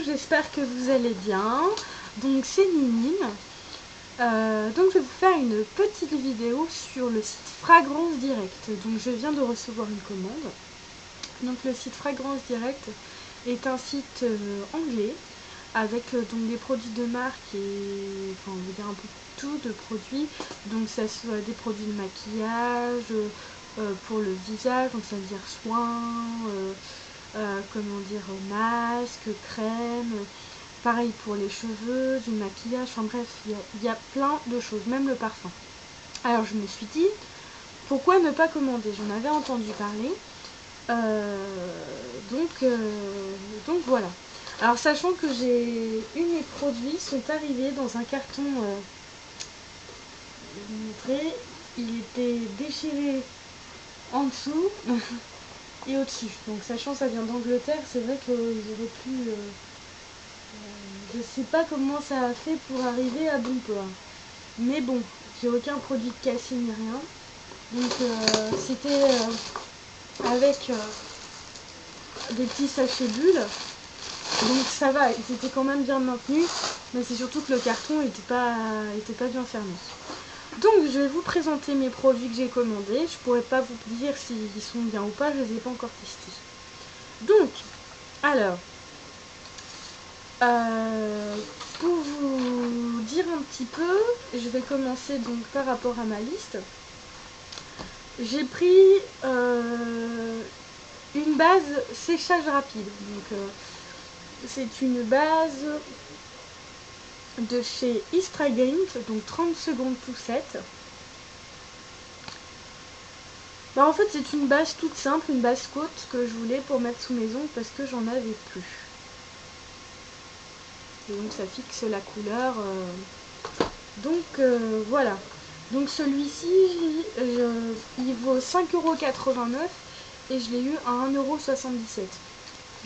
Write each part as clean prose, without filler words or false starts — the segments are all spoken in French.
j'espère que vous allez bien. Donc c'est Ninine. Donc je vais vous faire une petite vidéo sur le site Fragrance Direct. Donc je viens de recevoir une commande. Donc le site Fragrance Direct est un site anglais avec donc des produits de marque et enfin on va dire un peu tout de produits. Donc ça soit des produits de maquillage, pour le visage, donc ça veut dire soins, comment dire, masque, crème, pareil pour les cheveux, du maquillage, enfin bref, il y a plein de choses, même le parfum. Alors je me suis dit, pourquoi ne pas commander? J'en avais entendu parler, donc voilà. Alors sachant que j'ai eu mes produits sont arrivés dans un carton, je vais vous montrer, il était déchiré en dessous et au-dessus. Donc sachant que ça vient d'Angleterre, c'est vrai que j'aurais pu... je sais pas comment ça a fait pour arriver à bon port. Mais bon, j'ai aucun produit de cassé ni rien. Donc c'était avec des petits sachets bulles. Donc ça va, ils étaient quand même bien maintenus. Mais c'est surtout que le carton était pas bien fermé. Donc je vais vous présenter mes produits que j'ai commandés. Je pourrais pas vous dire s'ils sont bien ou pas, je les ai pas encore testés. Donc, alors, pour vous dire un petit peu, je vais commencer donc par rapport à ma liste. J'ai pris une base séchage rapide. Donc c'est une base de chez Istragant, donc 30 secondes poussette. Bah, en fait c'est une base toute simple, une base côte que je voulais pour mettre sous mes ongles parce que j'en avais plus. Et donc ça fixe la couleur. Donc voilà. Donc celui-ci, il vaut 5,89 € et je l'ai eu à 1,77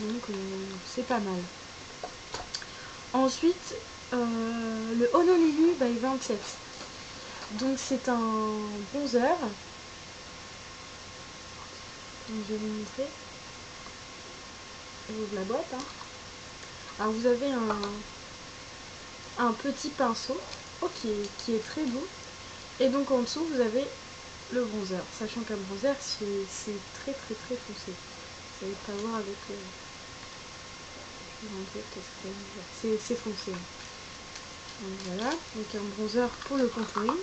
€. Donc c'est pas mal. Ensuite, le Honolulu by 27. Donc c'est un bronzer. Donc, je vais vous montrer. J'ouvre la boîte. Hein. Alors vous avez un petit pinceau qui est très beau. Et donc en dessous vous avez le bronzer. Sachant qu'un bronzer c'est très très très foncé. Vous n'allez pas voir avec c'est foncé. Donc voilà, donc un bronzer pour le contouring.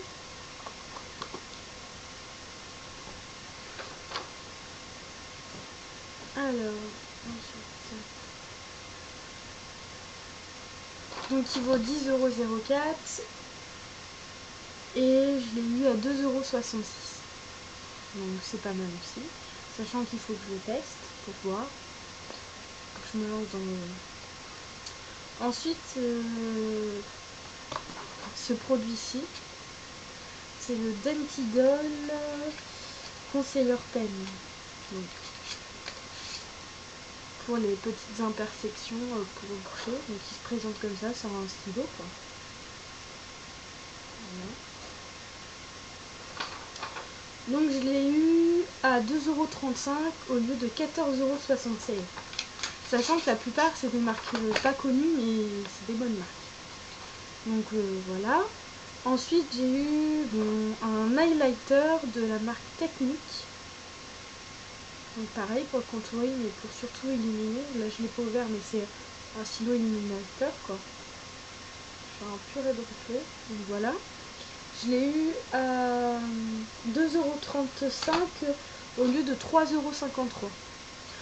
Alors, ensuite, donc il vaut 10,04 € et je l'ai eu à 2,66 €. Donc c'est pas mal aussi. Sachant qu'il faut que je le teste pour voir. Donc, je me lance dans le... Ensuite, ce produit-ci, c'est le Dentidol Concealer Pen. Donc, pour les petites imperfections pour boucher, donc il se présente comme ça sur un stylo quoi. Voilà. Donc je l'ai eu à 2,35 € au lieu de 14,76 €. Sachant que la plupart c'est des marques pas connues mais c'est des bonnes marques. Donc voilà. Ensuite j'ai eu un highlighter de la marque Technique. Donc pareil pour le contouring mais pour surtout illuminer. Là je l'ai pas ouvert mais c'est un stylo illuminateur quoi. Un purée de reflet. Donc voilà. Je l'ai eu à 2,35 € au lieu de 3,53 €.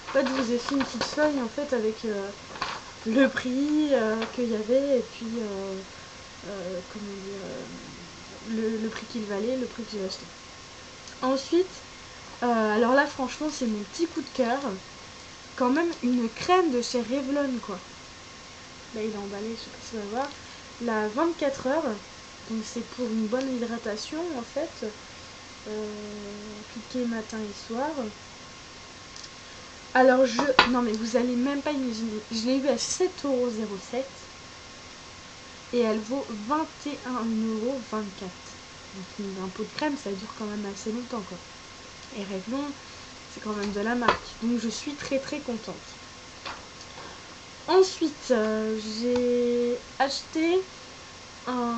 En fait, je vous ai fait une petite feuille en fait avec le prix qu'il y avait et puis comment dire, le prix qu'il valait, le prix que j'ai acheté. Ensuite, alors là franchement c'est mon petit coup de cœur. Quand même une crème de chez Revlon quoi. Là il est emballé, je sais pas si vous allez voir. La 24 heures. Donc c'est pour une bonne hydratation en fait. Appliquer matin et soir. Alors non mais vous allez même pas imaginer. Je l'ai eu à 7,07 € et elle vaut 21,24 €. Donc un pot de crème ça dure quand même assez longtemps quoi. Et Revlon c'est quand même de la marque. Donc je suis très très contente. Ensuite, j'ai acheté un...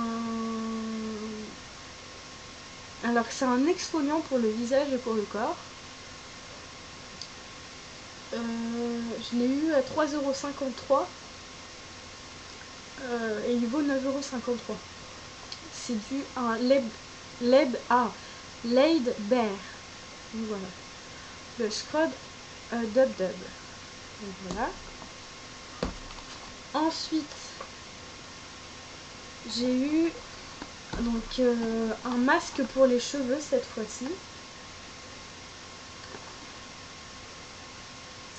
Alors c'est un exfoliant pour le visage et pour le corps. Je l'ai eu à 3,53 € et il vaut 9,53 €. C'est du un Laid Bear. Donc voilà. Le scrub Dub Dub. Donc voilà. Ensuite, j'ai eu donc un masque pour les cheveux cette fois-ci.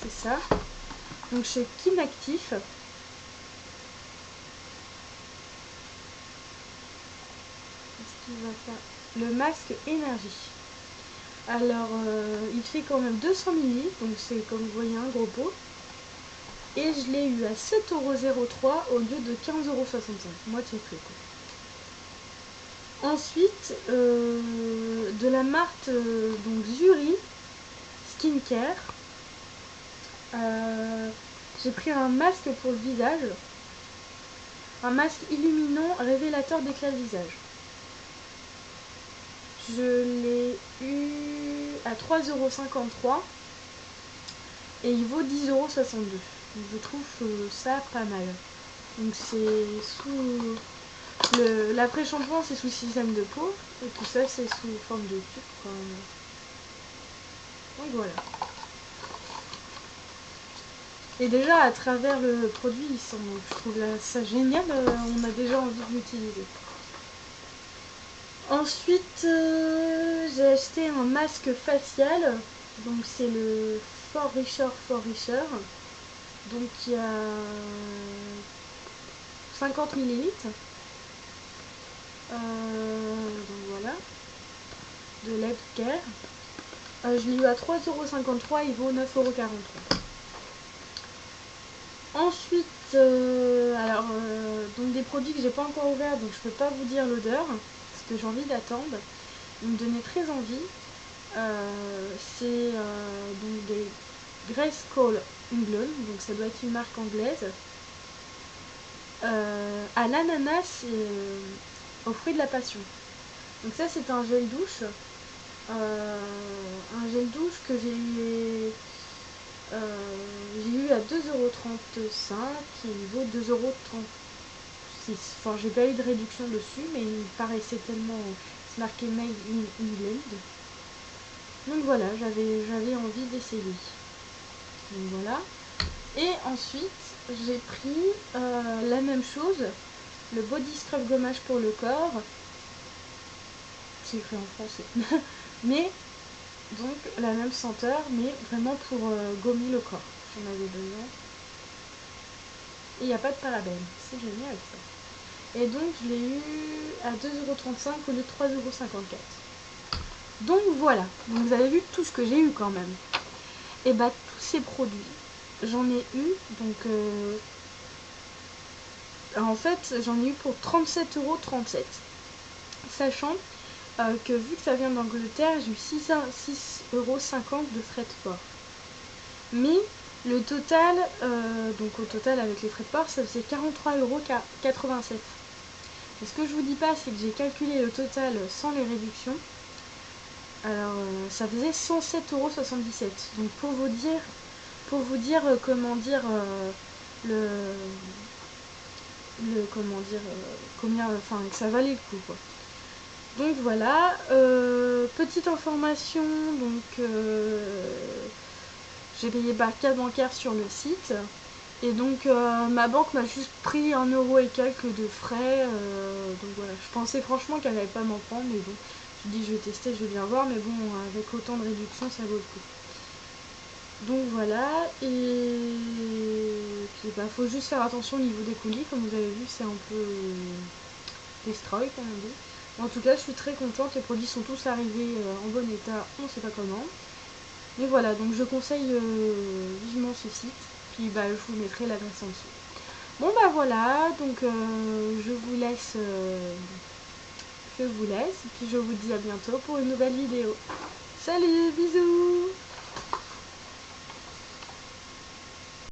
C'est ça. Donc chez Kim Actif. Le masque énergie. Alors il fait quand même 200 ml, donc c'est comme vous voyez un gros pot. Et je l'ai eu à 7,03 € au lieu de 15,65 €, moitié prix quoi. Ensuite, de la marque donc Zuri Skincare, j'ai pris un masque pour le visage, un masque illuminant révélateur d'éclat de visage. Je l'ai eu à 3,53 € et il vaut 10,62 €. Je trouve ça pas mal. Donc c'est sous l'après-shampoing, c'est sous système de peau et tout ça c'est sous forme de tube quoi. Donc voilà. Et déjà à travers le produit, je trouve ça génial, on a déjà envie de l'utiliser. Ensuite, j'ai acheté un masque facial, donc c'est le For Richer. Donc il y a 50 ml. Donc voilà, de Lab Care. Je l'ai eu à 3,53 €, il vaut 9,43 €. Ensuite, donc des produits que j'ai pas encore ouverts, donc je peux pas vous dire l'odeur, parce que j'ai envie d'attendre. Ils me donnaient très envie. C'est donc des Grace Cole England, donc ça doit être une marque anglaise. À l'ananas et aux fruits de la passion. Donc ça c'est un gel douche. Un gel douche que j'ai eu à 2,35 € et il vaut 2,36 €. Enfin j'ai pas eu de réduction dessus, mais il me paraissait tellement... C'est marqué Made in England. Donc voilà, j'avais envie d'essayer. Donc voilà. Et ensuite j'ai pris la même chose, le body scrub gommage pour le corps. C'est écrit en français. Mais donc la même senteur, mais vraiment pour gommer le corps. J'en avais besoin. Et il n'y a pas de parabènes. C'est génial ça. Et donc je l'ai eu à 2,35 € au lieu de 3,54 €. Donc voilà. Donc vous avez vu tout ce que j'ai eu quand même. Et bah tous ces produits, j'en ai eu. Donc en fait j'en ai eu pour 37,37 €. Sachant que vu que ça vient d'Angleterre, j'ai eu 6,50 € de frais de port. Mais le total, donc au total avec les frais de port, ça faisait 43,87 €. Et ce que je vous dis pas, c'est que j'ai calculé le total sans les réductions. Alors ça faisait 107,77 €. Donc pour vous dire comment dire combien, enfin que ça valait le coup quoi. Donc voilà, petite information, donc j'ai payé par carte bancaire sur le site et donc ma banque m'a juste pris 1 € et quelques de frais, donc voilà, je pensais franchement qu'elle n'allait pas m'en prendre, mais bon, je me dis je vais tester, je vais bien voir, mais bon, avec autant de réduction ça vaut le coup. Donc voilà, et puis bah faut juste faire attention au niveau des colis, comme vous avez vu c'est un peu destroy comme on dit. En tout cas, je suis très contente, les produits sont tous arrivés en bon état, on ne sait pas comment. Mais voilà, donc je conseille vivement ce site, puis bah, je vous mettrai l'adresse en dessous. Bon bah voilà, donc je vous laisse, et puis je vous dis à bientôt pour une nouvelle vidéo. Salut, bisous!